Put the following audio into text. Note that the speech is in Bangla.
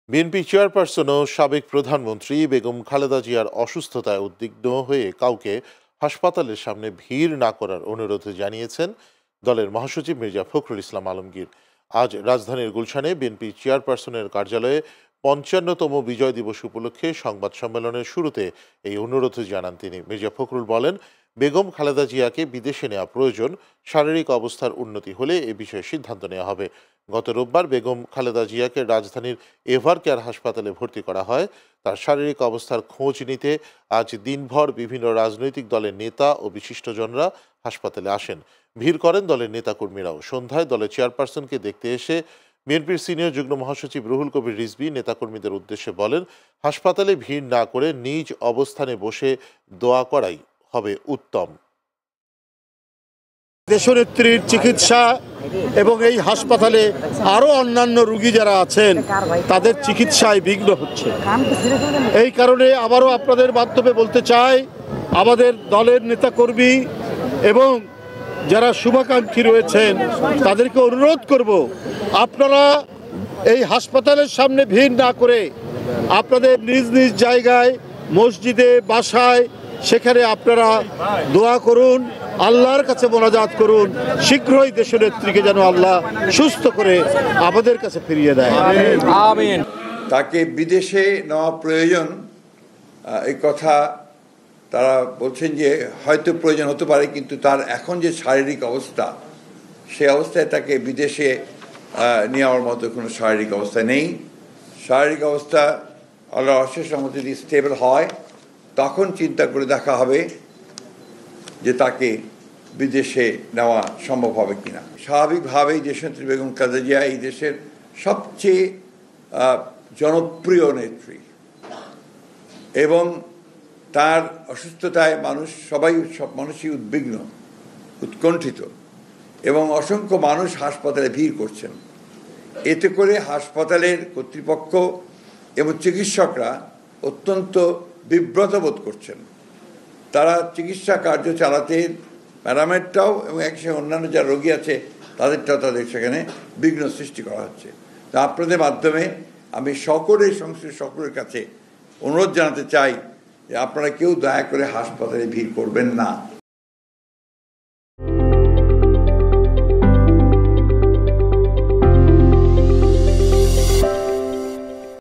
বিএনপি চেয়ারপারসন ও সাবেক প্রধানমন্ত্রী বেগম খালেদা জিয়ার অসুস্থতায় উদ্বিগ্ন হয়ে কাউকে হাসপাতালের সামনে ভিড় না করার অনুরোধ জানিয়েছেন দলের মহাসচিব মির্জা ফখরুল ইসলাম আলমগীর। আজ রাজধানীর গুলশানে বিএনপি চেয়ারপারসনের কার্যালয়ে ৫৫তম বিজয় দিবস উপলক্ষে সংবাদ সম্মেলনের শুরুতে এই অনুরোধ জানান তিনি। মির্জা ফখরুল বলেন, বেগম খালেদা জিয়াকে বিদেশে নেওয়া প্রয়োজন, শারীরিক অবস্থার উন্নতি হলে এ বিষয়ে সিদ্ধান্ত নেওয়া হবে। গত রোববার বেগম খালেদা জিয়াকে রাজধানীর এভার কেয়ার হাসপাতালে ভর্তি করা হয়। তার শারীরিক অবস্থার খোঁজ নিতে আজ দিনভর বিভিন্ন রাজনৈতিক দলের নেতা ও বিশিষ্টজনরা হাসপাতালে আসেন। ভিড় করেন দলের নেতাকর্মীরাও। সন্ধ্যায় দলের চেয়ারপারসনকে দেখতে এসে বিএনপির সিনিয়র যুগ্ম মহাসচিব রুহুল কবির রিজভী নেতাকর্মীদের উদ্দেশ্যে বলেন, হাসপাতালে ভিড় না করে নিজ অবস্থানে বসে দোয়া করাই হবে উত্তম। দেশনেত্রীর চিকিৎসা এবং এই হাসপাতালে আরও অন্যান্য রোগী যারা আছেন তাদের চিকিৎসায় বিঘ্ন হচ্ছে। এই কারণে আবারও আপনাদের মাধ্যমে বলতে চাই, আমাদের দলের নেতাকর্মী এবং যারা শুভাকাঙ্ক্ষী রয়েছেন তাদেরকে অনুরোধ করব, আপনারা এই হাসপাতালের সামনে ভিড় না করে আপনাদের নিজ নিজ জায়গায়, মসজিদে, বাসায়, সেখানে আপনারা দোয়া করুন, আল্লাহর কাছে মোনাজাত করুন, শীঘ্রই দেশনেত্রীকে যেন আল্লাহ সুস্থ করে আমাদের কাছে ফিরিয়ে দেয়। আমিন। তাকে বিদেশে নেওয়া প্রয়োজন, এই কথা তারা বলছেন যে হয়তো প্রয়োজন হতে পারে, কিন্তু তার এখন যে শারীরিক অবস্থা, সে অবস্থায় তাকে বিদেশে নেওয়ার মতো কোনো শারীরিক অবস্থা নেই। শারীরিক অবস্থা আল্লাহর অশেষ রহমতে যদি স্টেবল হয়, তখন চিন্তা করে দেখা হবে যে তাকে বিদেশে নেওয়া সম্ভব হবে কিনা। স্বাভাবিকভাবেই দেশনেত্রী বেগম খালেদা জিয়া এই দেশের সবচেয়ে জনপ্রিয় নেত্রী এবং তার অসুস্থতায় সব মানুষই উদ্বিগ্ন, উৎকণ্ঠিত এবং অসংখ্য মানুষ হাসপাতালে ভিড় করছেন। এতে করে হাসপাতালের কর্তৃপক্ষ এবং চিকিৎসকরা অত্যন্ত বিব্রত বোধ করছেন। তারা চিকিৎসা কার্য চালাতে প্যারামেডটাও এবং একসাথে অন্যান্য যারা রোগী আছে তাদের সেখানে বিঘ্ন সৃষ্টি করা হচ্ছে। তা আপনাদের মাধ্যমে আমি সংশ্লিষ্ট সকলের কাছে অনুরোধ জানাতে চাই যে আপনারা কেউ দয়া করে হাসপাতালে ভিড় করবেন না।